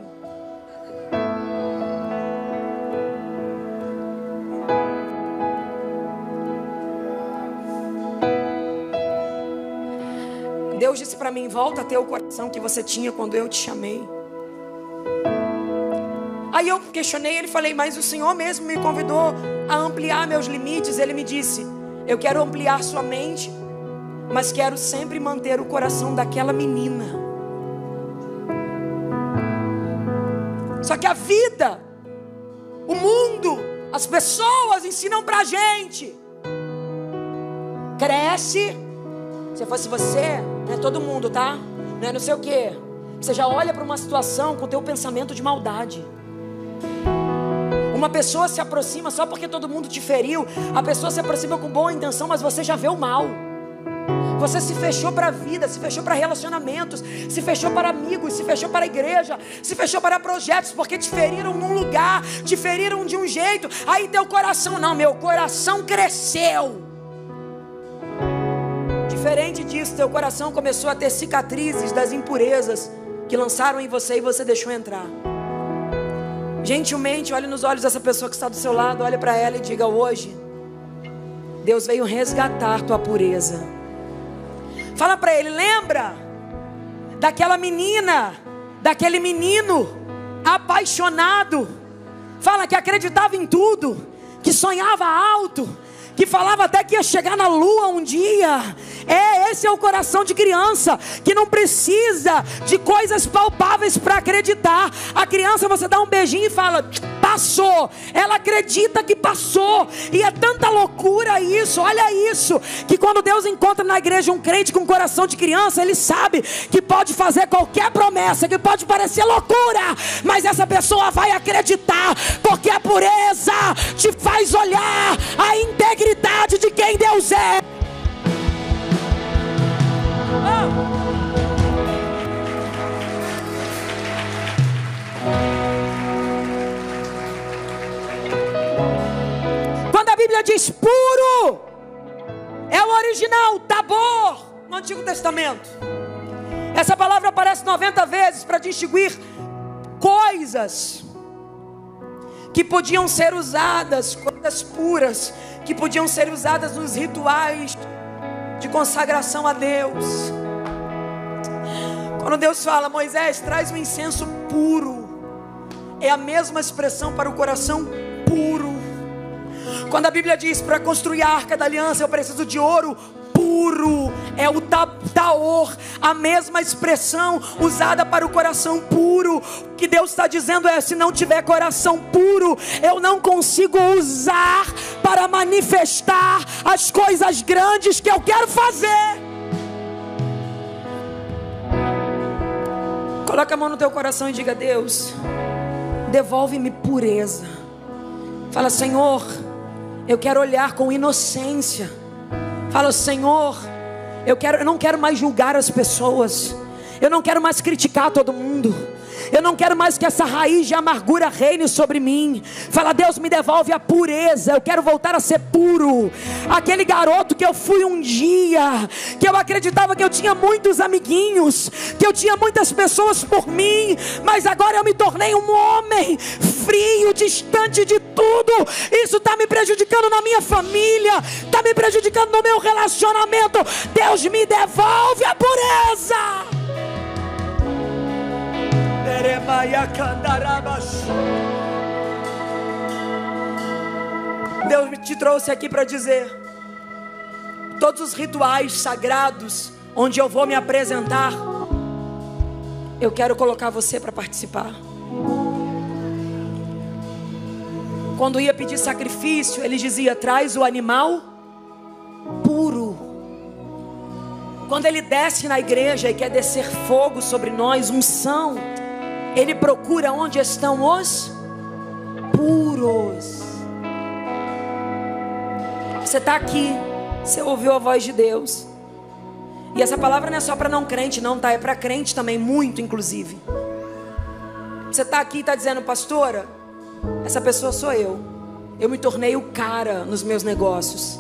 Speaker 1: Deus disse para mim, volta a ter o coração que você tinha quando eu te chamei. Aí eu questionei ele, falei, mas o Senhor mesmo me convidou a ampliar meus limites. Ele me disse, eu quero ampliar sua mente, mas quero sempre manter o coração daquela menina. Só que a vida, o mundo, as pessoas ensinam pra gente. Cresce. Se fosse você, não é todo mundo, tá? Não é não sei o quê. Você já olha para uma situação com o teu pensamento de maldade. Uma pessoa se aproxima só porque todo mundo te feriu. A pessoa se aproxima com boa intenção, mas você já vê o mal. Você se fechou para a vida, se fechou para relacionamentos, se fechou para amigos, se fechou para a igreja, se fechou para projetos, porque te feriram num lugar, te feriram de um jeito. Aí teu coração, não, meu coração cresceu. Diferente disso, teu coração começou a ter cicatrizes das impurezas que lançaram em você e você deixou entrar. Gentilmente, olhe nos olhos dessa pessoa que está do seu lado, olhe para ela e diga, hoje Deus veio resgatar tua pureza. Fala para ele, lembra daquela menina, daquele menino apaixonado, fala que acreditava em tudo, que sonhava alto, que falava até que ia chegar na lua um dia. Esse é o coração de criança, que não precisa de coisas palpáveis para acreditar. A criança, você dá um beijinho e fala, pá, passou. Ela acredita que passou. E é tanta loucura isso, olha isso, que quando Deus encontra na igreja um crente com coração de criança, Ele sabe que pode fazer qualquer promessa, que pode parecer loucura, mas essa pessoa vai acreditar, porque a pureza te faz olhar a integridade de quem Deus é. Quando a Bíblia diz puro, é o original, tabor, no Antigo Testamento. Essa palavra aparece 90 vezes para distinguir coisas que podiam ser usadas, coisas puras, que podiam ser usadas nos rituais de consagração a Deus. Quando Deus fala, Moisés, traz um incenso puro, é a mesma expressão para o coração puro. Quando a Bíblia diz, para construir a arca da aliança eu preciso de ouro puro, é o taor, a mesma expressão usada para o coração puro. O que Deus está dizendo é, se não tiver coração puro, eu não consigo usar para manifestar as coisas grandes que eu quero fazer. Coloca a mão no teu coração e diga, Deus, devolve-me pureza. Fala, Senhor, eu quero olhar com inocência. Fala, Senhor, eu não quero mais julgar as pessoas. Eu não quero mais criticar todo mundo. Eu não quero mais que essa raiz de amargura reine sobre mim. Fala, Deus, me devolve a pureza. Eu quero voltar a ser puro. Aquele garoto que eu fui um dia, que eu acreditava que eu tinha muitos amiguinhos, que eu tinha muitas pessoas por mim, mas agora eu me tornei um homem frio, distante de tudo. Isso está me prejudicando na minha família, está me prejudicando no meu relacionamento. Deus, me devolve a pureza. Deus te trouxe aqui para dizer, todos os rituais sagrados onde eu vou me apresentar, eu quero colocar você para participar. Quando ia pedir sacrifício, ele dizia, traz o animal puro. Quando ele desce na igreja e quer descer fogo sobre nós, unção, ele procura onde estão os puros. Você está aqui, você ouviu a voz de Deus. E essa palavra não é só para não crente não, tá? É para crente também, muito inclusive. Você está aqui e está dizendo, pastora, essa pessoa sou eu. Eu me tornei o cara nos meus negócios.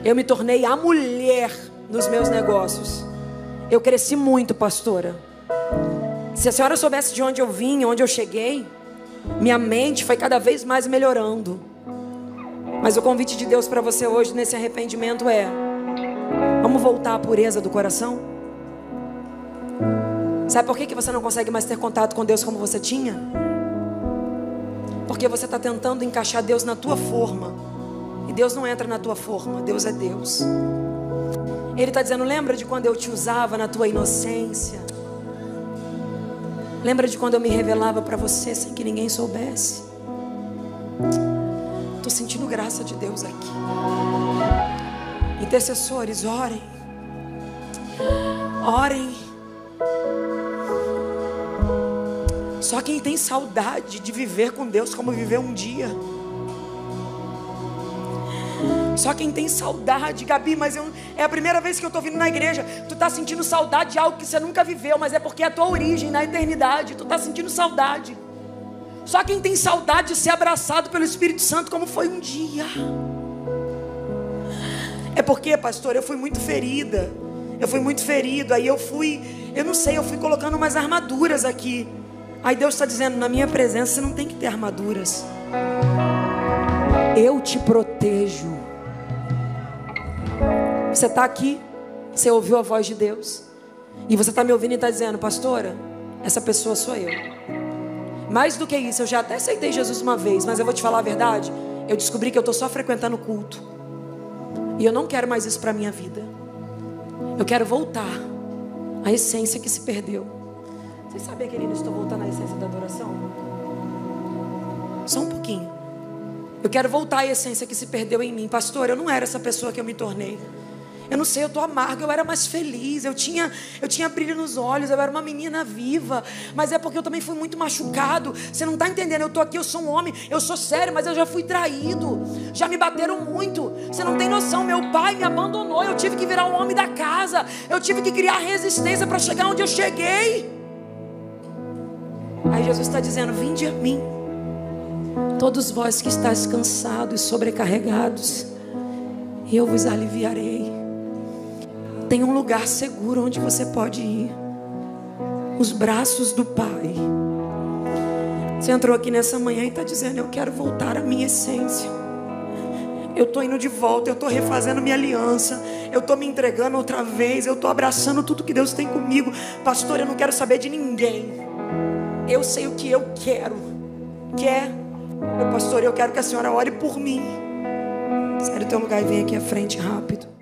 Speaker 1: Eu me tornei a mulher nos meus negócios. Eu cresci muito, pastora. Se a senhora soubesse de onde eu vim, onde eu cheguei, minha mente foi cada vez mais melhorando. Mas o convite de Deus para você hoje nesse arrependimento é: vamos voltar à pureza do coração? Sabe por que você não consegue mais ter contato com Deus como você tinha? Porque você está tentando encaixar Deus na tua forma. E Deus não entra na tua forma, Deus é Deus. Ele está dizendo, lembra de quando eu te usava na tua inocência? Lembra de quando eu me revelava para você sem que ninguém soubesse? Estou sentindo graça de Deus aqui. Intercessores, orem. Orem. Só quem tem saudade de viver com Deus como viveu um dia. Só quem tem saudade, Gabi, mas é a primeira vez que eu estou vindo na igreja. Tu está sentindo saudade de algo que você nunca viveu, mas é porque é a tua origem na eternidade. Tu está sentindo saudade. Só quem tem saudade de ser abraçado pelo Espírito Santo como foi um dia. É porque, pastor, eu fui muito ferida. Eu fui muito ferido. Aí eu fui colocando umas armaduras aqui. Aí Deus está dizendo, na minha presença você não tem que ter armaduras. Eu te protejo. Você está aqui, você ouviu a voz de Deus, e você está me ouvindo e está dizendo, pastora, essa pessoa sou eu. Mais do que isso, eu já até aceitei Jesus uma vez, mas eu vou te falar a verdade, eu descobri que eu estou só frequentando o culto, e eu não quero mais isso para a minha vida. Eu quero voltar à essência que se perdeu. Vocês sabem, queridos, estou voltando à essência da adoração? Só um pouquinho. Eu quero voltar à essência que se perdeu em mim. Pastor, eu não era essa pessoa que eu me tornei. Eu não sei, eu estou amarga, eu era mais feliz, eu tinha brilho nos olhos, eu era uma menina viva. Mas é porque eu também fui muito machucado. Você não está entendendo, eu estou aqui, eu sou um homem, eu sou sério, mas eu já fui traído. Já me bateram muito. Você não tem noção, meu pai me abandonou. Eu tive que virar um homem da casa. Eu tive que criar resistência para chegar onde eu cheguei. Aí Jesus está dizendo, vinde a mim, todos vós que estáis cansados e sobrecarregados, e eu vos aliviarei. Tem um lugar seguro onde você pode ir. Os braços do Pai. Você entrou aqui nessa manhã e está dizendo, eu quero voltar à minha essência. Eu estou indo de volta, eu estou refazendo minha aliança, eu estou me entregando outra vez, eu estou abraçando tudo que Deus tem comigo. Pastor, eu não quero saber de ninguém. Eu sei o que eu quero. Quer? Meu pastor, eu quero que a senhora ore por mim. Sai do teu lugar e vem aqui à frente rápido.